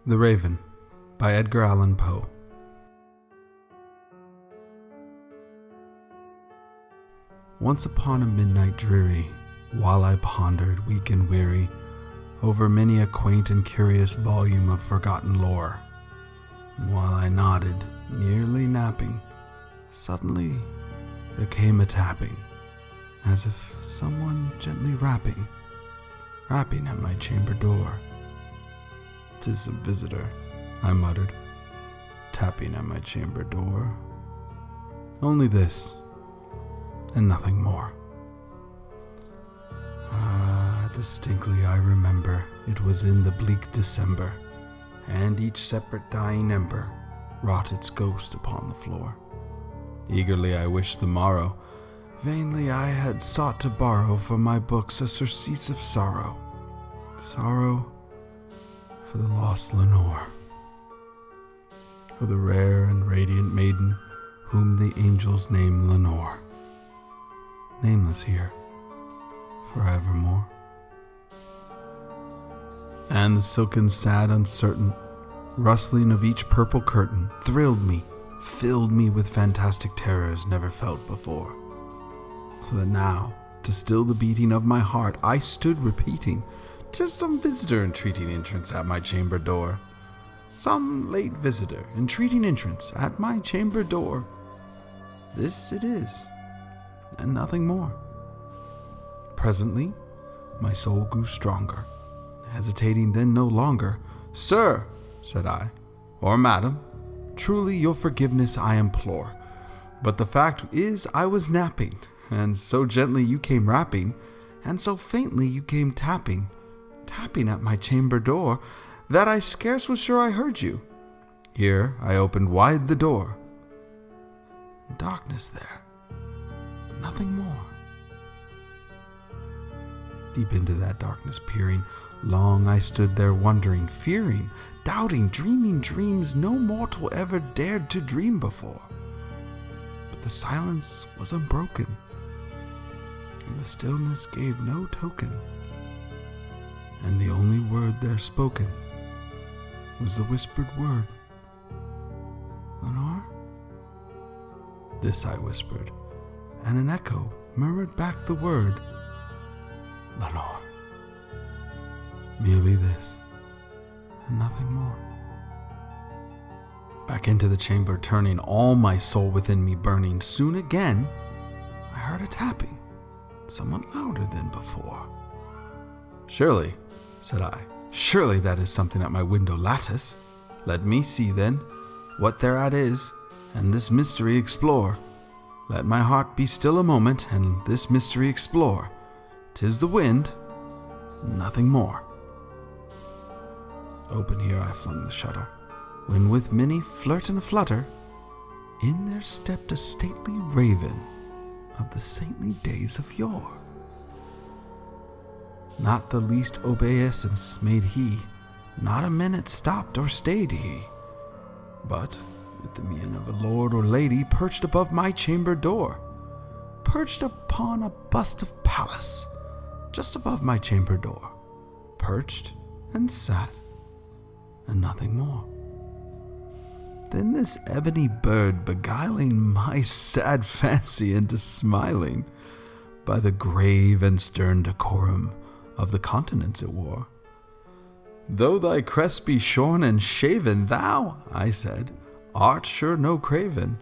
The Raven by Edgar Allan Poe. Once upon a midnight dreary, while I pondered, weak and weary, over many a quaint and curious volume of forgotten lore, while I nodded, nearly napping, suddenly there came a tapping, as if someone gently rapping at my chamber door. "'Tis a visitor," I muttered, tapping at my chamber door. Only this, and nothing more. Distinctly I remember it was in the bleak December, and each separate dying ember wrought its ghost upon the floor. Eagerly I wished the morrow, vainly I had sought to borrow from my books a surcease of sorrow for the lost Lenore, for the rare and radiant maiden whom the angels name Lenore, nameless here forevermore. And the silken, sad, uncertain rustling of each purple curtain thrilled me, filled me with fantastic terrors never felt before, so that now, to still the beating of my heart, I stood repeating, "'Tis some visitor entreating entrance at my chamber door. Some late visitor entreating entrance at my chamber door. This it is, and nothing more." Presently, my soul grew stronger, hesitating then no longer. "Sir," said I, "or madam, truly your forgiveness I implore, but the fact is I was napping, and so gently you came rapping, and so faintly you came tapping at my chamber door, that I scarce was sure I heard you. Here I opened wide the door. Darkness there, nothing more." Deep into that darkness peering, long I stood there wondering, fearing, doubting, dreaming dreams no mortal ever dared to dream before. But the silence was unbroken, and the stillness gave no token, and the only word there spoken was the whispered word, "Lenore?" This I whispered, and an echo murmured back the word, "Lenore." Merely this, and nothing more. Back into the chamber turning, all my soul within me burning, soon again I heard a tapping, somewhat louder than before. "Surely," said I, "surely that is something at my window lattice. Let me see, then, what thereat is, and this mystery explore. Let my heart be still a moment, and this mystery explore. 'Tis the wind, nothing more." Open here I flung the shutter, when with many flirt and flutter, in there stepped a stately raven of the saintly days of yore. Not the least obeisance made he, not a minute stopped or stayed he, but, with the mien of a lord or lady, perched above my chamber door, perched upon a bust of Pallas, just above my chamber door, perched and sat, and nothing more. Then this ebony bird beguiling my sad fancy into smiling, by the grave and stern decorum of the countenance it wore. "Though thy crest be shorn and shaven, thou," I said, "art sure no craven,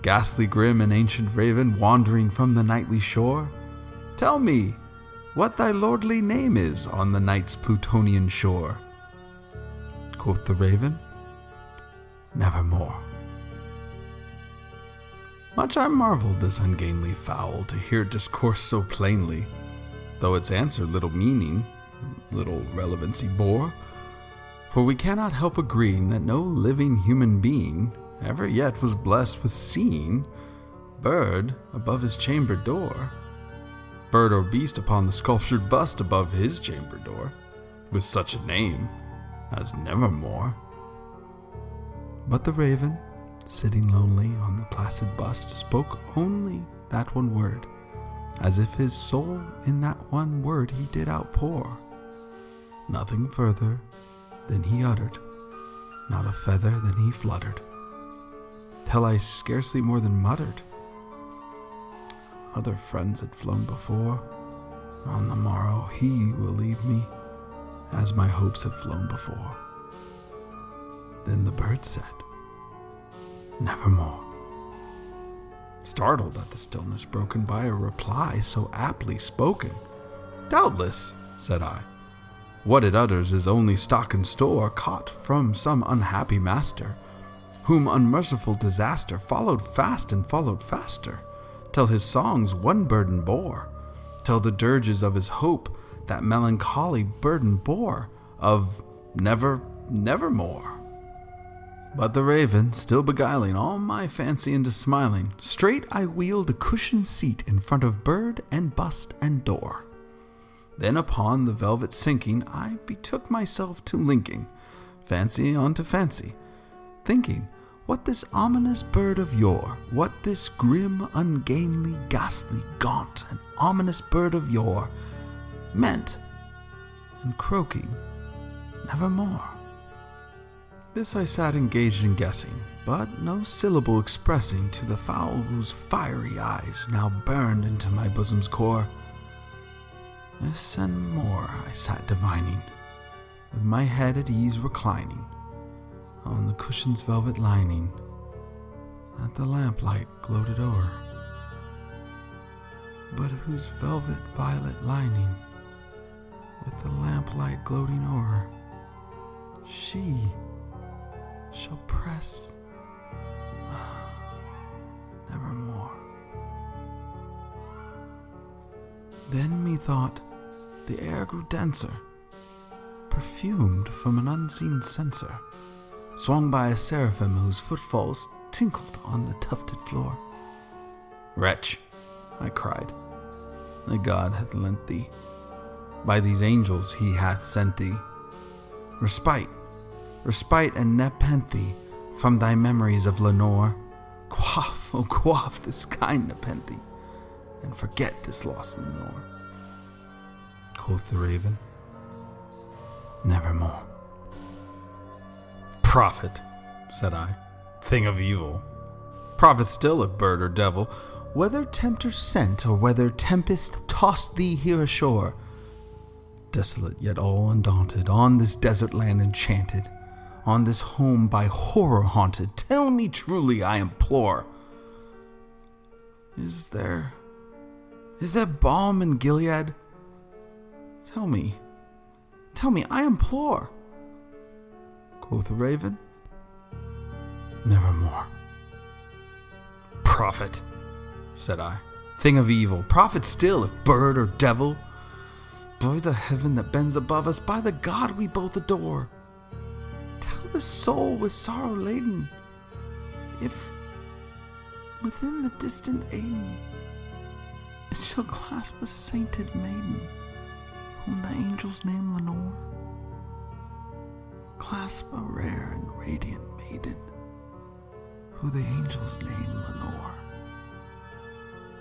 ghastly grim and ancient raven, wandering from the nightly shore. Tell me what thy lordly name is on the night's Plutonian shore." Quoth the raven, "Nevermore." Much I marveled this ungainly fowl to hear discourse so plainly, though its answer little meaning, little relevancy bore. For we cannot help agreeing that no living human being ever yet was blessed with seeing bird above his chamber door, bird or beast upon the sculptured bust above his chamber door, with such a name as Nevermore. But the raven, sitting lonely on the placid bust, spoke only that one word, as if his soul in that one word he did outpour. Nothing further than he uttered, not a feather than he fluttered, till I scarcely more than muttered. Other friends had flown before. On the morrow he will leave me, as my hopes have flown before. Then the bird said, nevermore. Startled at the stillness broken by a reply so aptly spoken. Doubtless, said I, what it utters is only stock and store caught from some unhappy master, whom unmerciful disaster followed fast and followed faster, till his songs one burden bore, till the dirges of his hope that melancholy burden bore, of nevermore. But the raven, still beguiling all my fancy into smiling, straight I wheeled a cushioned seat in front of bird and bust and door. Then upon the velvet sinking, I betook myself to linking fancy onto fancy, thinking what this ominous bird of yore, what this grim, ungainly, ghastly, gaunt, and ominous bird of yore meant, and croaking nevermore. This I sat engaged in guessing, but no syllable expressing to the fowl whose fiery eyes now burned into my bosom's core. This and more I sat divining, with my head at ease reclining on the cushion's velvet lining that the lamplight gloated o'er, but whose velvet violet lining with the lamplight gloating o'er she shall press nevermore. Then methought the air grew denser, perfumed from an unseen censer, swung by a seraphim whose footfalls tinkled on the tufted floor. Wretch, I cried, the God hath lent thee, by these angels he hath sent thee, respite and nepenthe from thy memories of Lenore. Quaff, oh quaff this kind nepenthe, and forget this lost Lenore. Quoth the raven, nevermore. Prophet, said I, thing of evil. Prophet still of bird or devil, whether tempter sent or whether tempest tossed thee here ashore. Desolate yet all undaunted, on this desert land enchanted, on this home by horror haunted, tell me truly, I implore, is there balm in Gilead? Tell me, I implore. Quoth the raven, nevermore. Prophet, said I, thing of evil, prophet still, if bird or devil, by the heaven that bends above us, by the God we both adore, tell the soul with sorrow laden, if within the distant Aden it shall clasp a sainted maiden, whom the angels name Lenore. Clasp a rare and radiant maiden, who the angels name Lenore.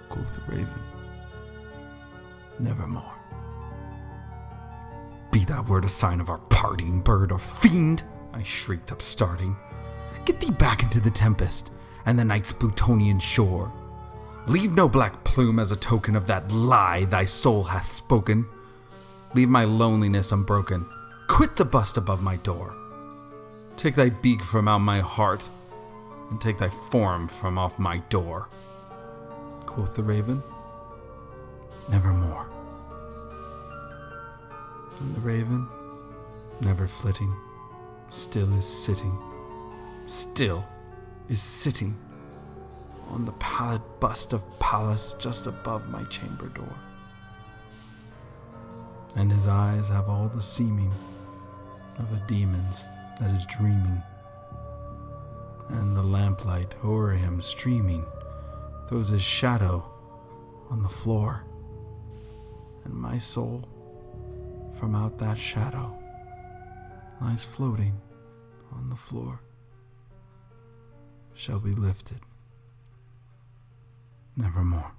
Quoth the raven, nevermore. Be that word a sign of our parting, bird or fiend, I shrieked upstarting. Get thee back into the tempest, and the night's Plutonian shore. Leave no black plume as a token of that lie thy soul hath spoken. Leave my loneliness unbroken. Quit the bust above my door. Take thy beak from out my heart, and take thy form from off my door. Quoth the raven, nevermore. And the raven, never flitting, still is sitting on the pallid bust of Pallas just above my chamber door. And his eyes have all the seeming of a demon's that is dreaming, and the lamplight o'er him streaming throws his shadow on the floor, and my soul from out that shadow lies floating on the floor, shall be lifted nevermore.